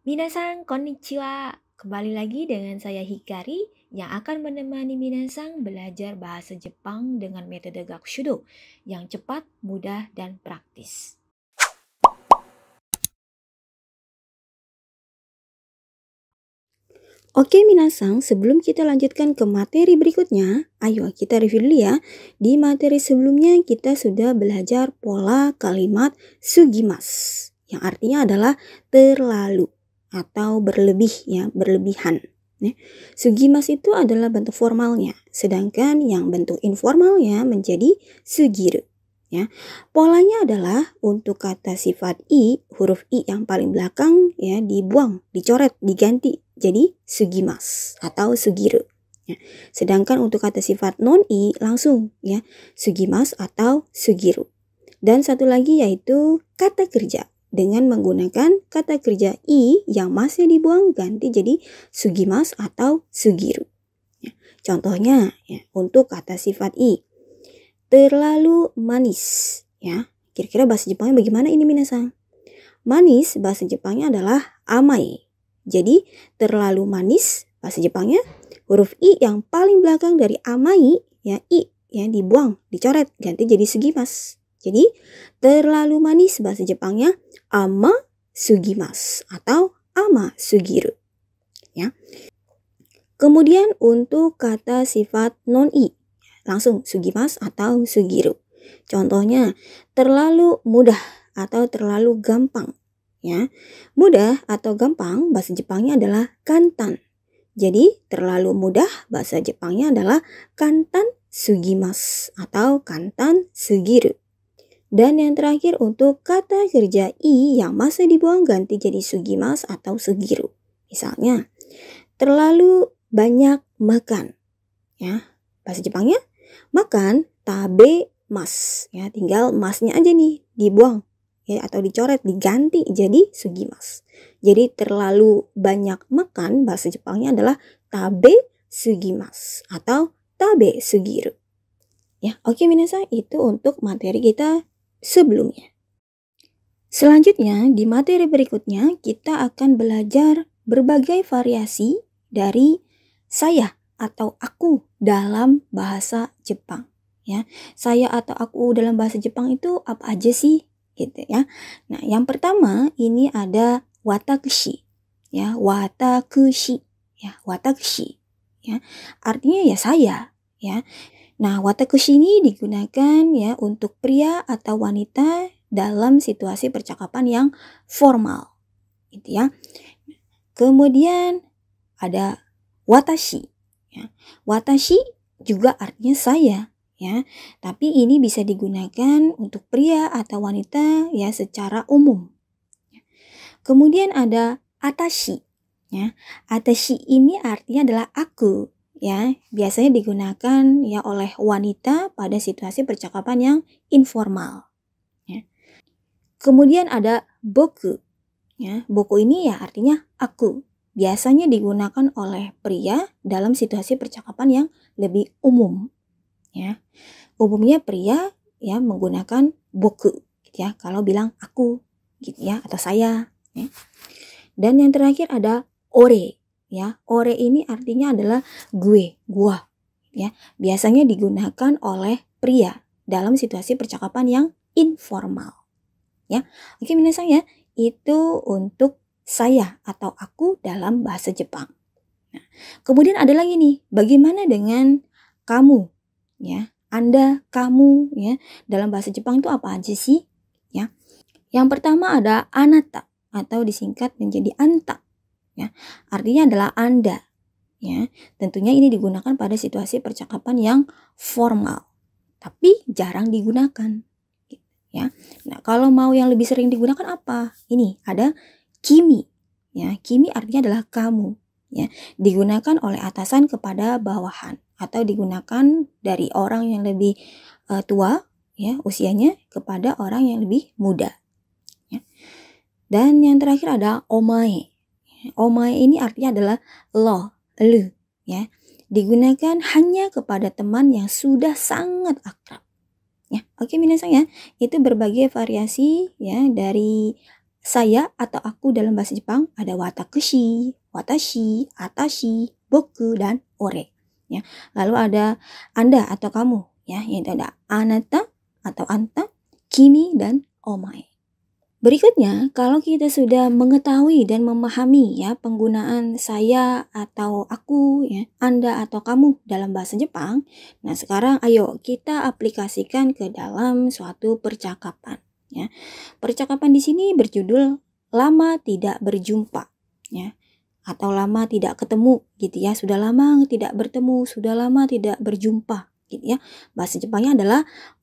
Minasan, konnichiwa. Kembali lagi dengan saya Hikari yang akan menemani Minasan belajar bahasa Jepang dengan metode Gakushudo yang cepat, mudah, dan praktis. Oke Minasang, sebelum kita lanjutkan ke materi berikutnya, ayo kita review dulu ya. Di materi sebelumnya kita sudah belajar pola kalimat sugimas, yang artinya adalah terlalu atau berlebih ya, berlebihan. Sugimas itu adalah bentuk formalnya, sedangkan yang bentuk informalnya menjadi sugiru. Ya, polanya adalah untuk kata sifat i, huruf i yang paling belakang ya dibuang, dicoret, diganti jadi sugimas atau sugiru. Ya. Sedangkan untuk kata sifat non i langsung ya sugimas atau sugiru. Dan satu lagi yaitu kata kerja dengan menggunakan kata kerja i yang masih dibuang ganti jadi sugimas atau sugiru. Ya. Contohnya ya, untuk kata sifat i terlalu manis ya. Kira-kira bahasa Jepangnya bagaimana ini Minasang? Manis bahasa Jepangnya adalah amai. Jadi terlalu manis bahasa Jepangnya huruf i yang paling belakang dari amai ya i ya dibuang, dicoret ganti jadi sugimas. Jadi terlalu manis bahasa Jepangnya ama sugimas atau ama sugiru ya. Kemudian untuk kata sifat non i langsung sugimas atau sugiru. Contohnya terlalu mudah atau terlalu gampang ya. Mudah atau gampang bahasa Jepangnya adalah kantan. Jadi terlalu mudah bahasa Jepangnya adalah kantan sugimas atau kantan sugiru. Dan yang terakhir untuk kata kerja i yang masih dibuang ganti jadi sugimas atau sugiru. Misalnya terlalu banyak makan ya. Bahasa Jepangnya makan tabe mas ya, tinggal masnya aja nih dibuang ya atau dicoret diganti jadi sugimas. Jadi terlalu banyak makan bahasa Jepangnya adalah tabe sugimas atau tabe sugiru. Ya, oke minasan, itu untuk materi kita sebelumnya. Selanjutnya di materi berikutnya kita akan belajar berbagai variasi dari saya atau aku dalam bahasa Jepang ya. Saya atau aku dalam bahasa Jepang itu apa aja sih gitu ya. Nah, yang pertama ini ada watakushi ya, watakushi ya, watakushi ya. Artinya ya saya ya. Nah, watakushi ini digunakan ya untuk pria atau wanita dalam situasi percakapan yang formal gitu ya. Kemudian ada watashi ya. Watashi juga artinya saya ya, tapi ini bisa digunakan untuk pria atau wanita ya secara umum. Kemudian ada atashi ya. Atashi ini artinya adalah aku ya, biasanya digunakan ya oleh wanita pada situasi percakapan yang informal ya. Kemudian ada boku ya. Boku ini ya artinya aku. Biasanya digunakan oleh pria dalam situasi percakapan yang lebih umum ya. Umumnya pria ya menggunakan boku gitu ya kalau bilang aku gitu ya atau saya ya. Dan yang terakhir ada ore ya. Ore ini artinya adalah gue, gua ya. Biasanya digunakan oleh pria dalam situasi percakapan yang informal ya. Oke minasan ya, itu untuk saya atau aku dalam bahasa Jepang. Nah, kemudian ada lagi nih, bagaimana dengan kamu ya? Anda, kamu ya. Dalam bahasa Jepang itu apa aja sih? Ya. Yang pertama ada anata atau disingkat menjadi anta ya. Artinya adalah Anda ya. Tentunya ini digunakan pada situasi percakapan yang formal, tapi jarang digunakan ya. Nah, kalau mau yang lebih sering digunakan apa? Ini ada kimi ya. Kimi artinya adalah kamu ya. Digunakan oleh atasan kepada bawahan atau digunakan dari orang yang lebih tua ya usianya kepada orang yang lebih muda ya. Dan yang terakhir ada omae. Omae ini artinya adalah lo, lu ya. Digunakan hanya kepada teman yang sudah sangat akrab. Ya, oke minasan ya, itu berbagai variasi ya dari Saya atau aku dalam bahasa Jepang ada watakushi, watashi, atashi, boku, dan ore. Ya. Lalu ada Anda atau kamu, ya, yaitu ada anata atau anta, kimi, dan omae. Berikutnya, kalau kita sudah mengetahui dan memahami ya penggunaan saya atau aku, ya, Anda atau kamu dalam bahasa Jepang, nah sekarang ayo kita aplikasikan ke dalam suatu percakapan. Ya. Percakapan di sini berjudul lama tidak berjumpa, ya, atau lama tidak ketemu, gitu ya. Sudah lama tidak bertemu, sudah lama tidak berjumpa, gitu ya. Bahasa Jepangnya adalah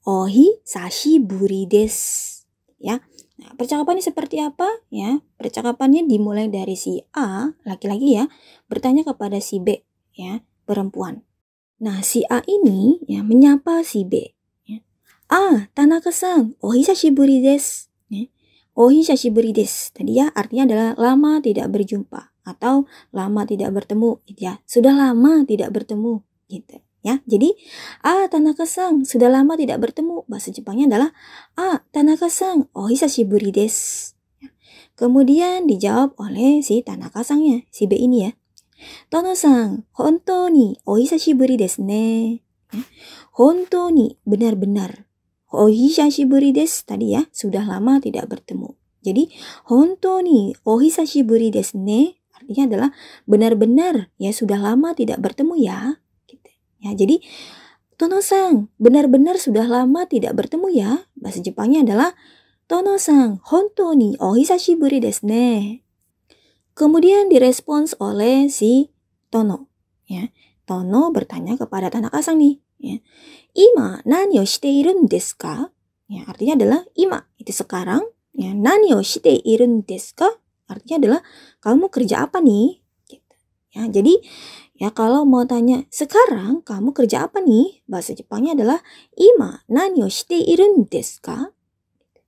ohi sashiburi desu, ya. Nah, percakapannya seperti apa? Ya, percakapannya dimulai dari si A, laki-laki ya, bertanya kepada si B, ya, perempuan. Nah, si A ini ya menyapa si B. Ya. Tanaka-san, ohisashiburi desu. Ya. Ohisashiburi desu. Tadi ya artinya adalah lama tidak berjumpa atau lama tidak bertemu, gitu ya. Sudah lama tidak bertemu, gitu. Ya, jadi Tanaka-san, sudah lama tidak bertemu. Bahasa Jepangnya adalah Tanaka-san, ohisashiburi desu. Kemudian dijawab oleh si Tanaka-sannya, si B ini ya. Tono-san, hontou ni ohisashiburi desu ne. Hontou ni, benar-benar. Ohisashiburi desu tadi ya, sudah lama tidak bertemu. Jadi hontou ni ohisashiburi desu ne artinya adalah benar-benar ya sudah lama tidak bertemu ya. Ya, jadi Tono-san, benar-benar sudah lama tidak bertemu ya. Bahasa Jepangnya adalah Tono-san, hontou ni ohisashiburi desu ne. Kemudian direspons oleh si Tono. Ya. Tono bertanya kepada Tanaka-san nih. Ya. Ima nani o shite irun desu ka? Ya, artinya adalah ima, itu sekarang. Ya, nani o shite irun desu ka? Artinya adalah kamu kerja apa nih? Gitu. Ya, jadi ya kalau mau tanya sekarang kamu kerja apa nih? Bahasa Jepangnya adalah ima nani o shite irun desu ka?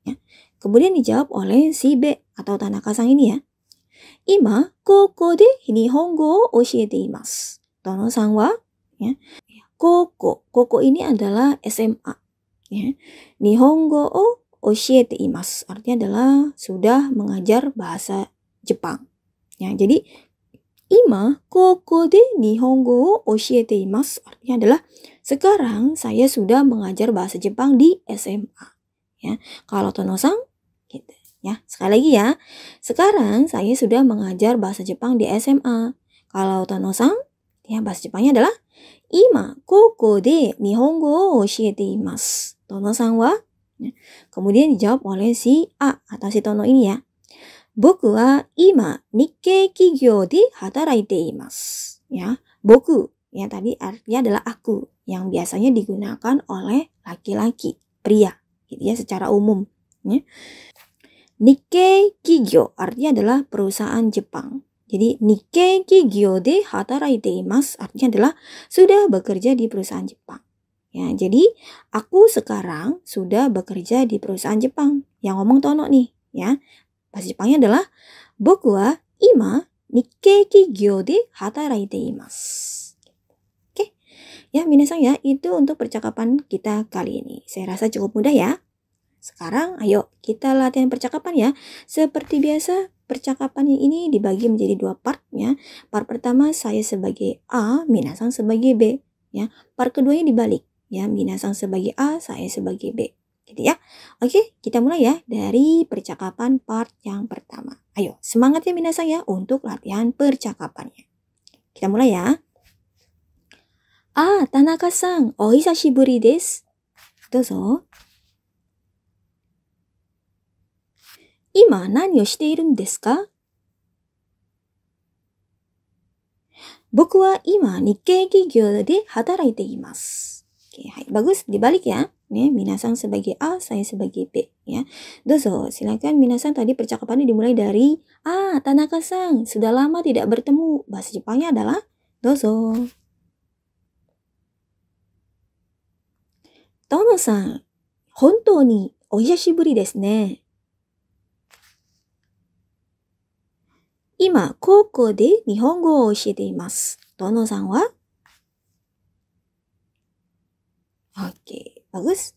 Ya. Kemudian dijawab oleh si B atau Tanaka-san ini ya. Ima koko de nihongo o oshiete imasu. Tono-san wa ya. Koko ini adalah SMA. Ya. Nihongo o oshiete imasu artinya adalah sudah mengajar bahasa Jepang. Ya, jadi Ima koko de nihongo o oshiete imasu artinya adalah sekarang saya sudah mengajar bahasa Jepang di SMA. Ya, kalau Tono-san gitu. Ya, sekali lagi ya. Sekarang saya sudah mengajar bahasa Jepang di SMA. Kalau Tono-san, ya bahasa Jepangnya adalah Ima koko de nihongo o oshiete imasu. Tono-san wa? Ya. Kemudian dijawab oleh si A atau si Tono ini ya. Boku wa ima Nikkei Kigyo de hataraite imasu. Ya, boku ya tadi artinya adalah aku yang biasanya digunakan oleh laki-laki, pria, gitu ya secara umum. Ya. Nikkei Kigyo artinya adalah perusahaan Jepang. Jadi Nikkei Kigyo de hataraite imasu artinya adalah sudah bekerja di perusahaan Jepang. Ya, jadi aku sekarang sudah bekerja di perusahaan Jepang. Yang ngomong Tono nih, ya. Bahasa Jepangnya adalah boku wa ima Nikkei Kigyo de hataraite imasu. Oke. Ya, minasan ya, itu untuk percakapan kita kali ini. Saya rasa cukup mudah ya. Sekarang ayo kita latihan percakapan ya. Seperti biasa, percakapannya ini dibagi menjadi 2 part ya. Part pertama saya sebagai A, minasan sebagai B ya. Part keduanya dibalik ya, minasan sebagai A, saya sebagai B. Gitu ya. Oke, kita mulai ya dari percakapan part yang pertama. Ayo, semangat ya minasan ya untuk latihan percakapannya. Kita mulai ya. Tanaka-san, ohisashiburi desu. Dozo. Ima nani o shite irun desu ka? Boku wa ima Nikkei Kigyo de hataraite imasu. Oke, hai, bagus, dibalik ya. Nih, minasan sebagai A, saya sebagai B ya. Dozo, silakan minasan tadi percakapannya dimulai dari Tanaka-san, sudah lama tidak bertemu. Bahasa Jepangnya adalah dozo. Tono-san, hontou ni ohisashiburi desu ne. Ima, koko de nihongo o oshiete imasu. Tono-san wa? Oke, bagus.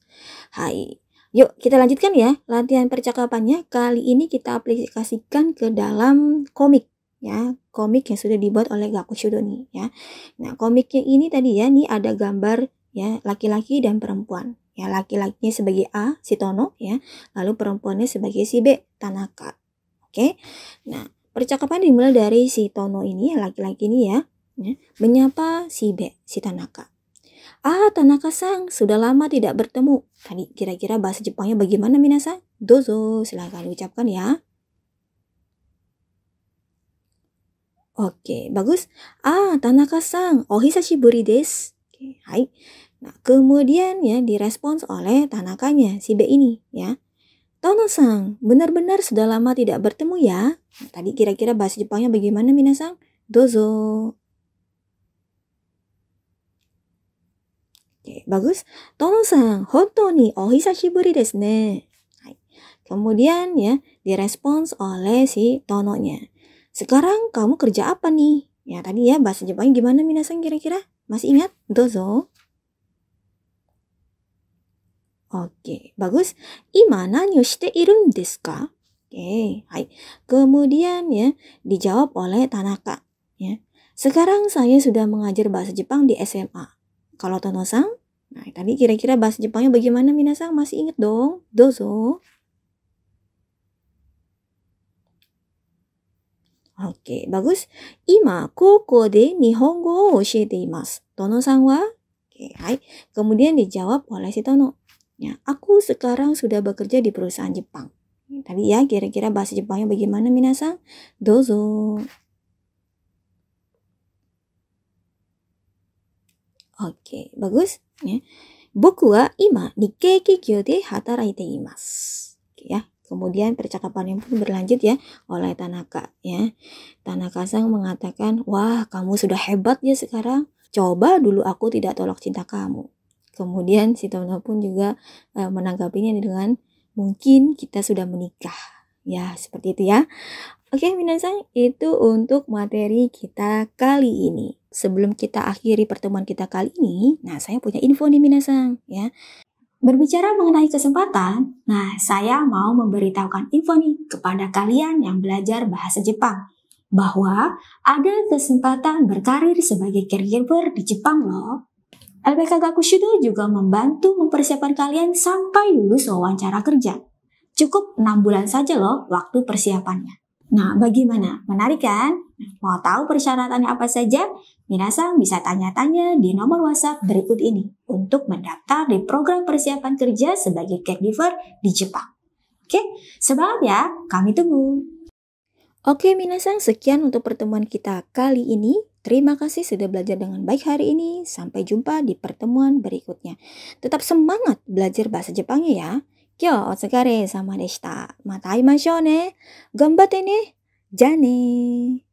Hai. Yuk kita lanjutkan ya latihan percakapannya. Kali ini kita aplikasikan ke dalam komik ya, komik yang sudah dibuat oleh Gakushudo nih ya. Nah, komiknya ini tadi ya, nih ada gambar ya laki-laki dan perempuan. Ya, laki-lakinya sebagai A, si Tono ya, lalu perempuannya sebagai si B, Tanaka. Oke. Nah, percakapan dimulai dari si Tono ini, laki-laki ini ya, menyapa si B, si Tanaka. Ah, Tanaka-san, sudah lama tidak bertemu. Tadi kira-kira bahasa Jepangnya bagaimana, minasan? Dozo, silahkan diucapkan ya. Oke, bagus. Ah, Tanaka-san, ohisashiburi desu. Oke, hai. Nah, kemudian ya direspons oleh Tanakanya, si B ini ya. Tono-san, benar-benar sudah lama tidak bertemu ya. Nah, tadi kira-kira bahasa Jepangnya bagaimana, minasan? Dozo. Oke, bagus. Tono-san, hontou ni ohisashiburi desu ne. Hai. Kemudian ya direspons oleh si Tononya. Sekarang kamu kerja apa nih? Ya tadi ya bahasa Jepangnya gimana, minasan kira-kira? Masih ingat? Dozo. Oke, bagus. Ima nani o shite irun desu ka? Oke, hai. Kemudian ya dijawab oleh Tanaka ya. Sekarang saya sudah mengajar bahasa Jepang di SMA. Kalau Tono-san, nah tadi kira-kira bahasa Jepangnya bagaimana, minasan? Masih ingat dong? Dozo. Oke, bagus. Ima koko de nihongo o oshiete imasu. Tono-san wa? Oke, hai. Kemudian dijawab oleh si Tono. Ya, aku sekarang sudah bekerja di perusahaan Jepang. Tadi ya kira-kira bahasa Jepangnya bagaimana, minasan? Dozo. Oke, bagus. Ya. Boku wa ima Nikkei Kikyo de hataraite imasu. Oke ya. Kemudian percakapan yang pun berlanjut ya oleh Tanaka ya. Tanaka-san mengatakan, wah kamu sudah hebat ya sekarang. Coba dulu aku tidak tolak cinta kamu. Kemudian si Tono pun juga menanggapinya dengan mungkin kita sudah menikah. Ya seperti itu ya. Oke, minasan, itu untuk materi kita kali ini. Sebelum kita akhiri pertemuan kita kali ini, nah saya punya info nih minasan ya. Berbicara mengenai kesempatan, nah saya mau memberitahukan info nih kepada kalian yang belajar bahasa Jepang. Bahwa ada kesempatan berkarir sebagai caregiver di Jepang loh. LPK Gakushudo juga membantu mempersiapkan kalian sampai lulus wawancara kerja. Cukup 6 bulan saja loh waktu persiapannya. Nah, bagaimana? Menarik kan? Mau tahu persyaratannya apa saja? Minasan bisa tanya-tanya di nomor WhatsApp berikut ini untuk mendaftar di program persiapan kerja sebagai caregiver di Jepang. Oke, semangat ya, kami tunggu. Oke, minasan, sekian untuk pertemuan kita kali ini. Terima kasih sudah belajar dengan baik hari ini. Sampai jumpa di pertemuan berikutnya. Tetap semangat belajar bahasa Jepangnya ya. 今日お疲れ様でした。また会いましょうね。頑張ってね。じゃあね。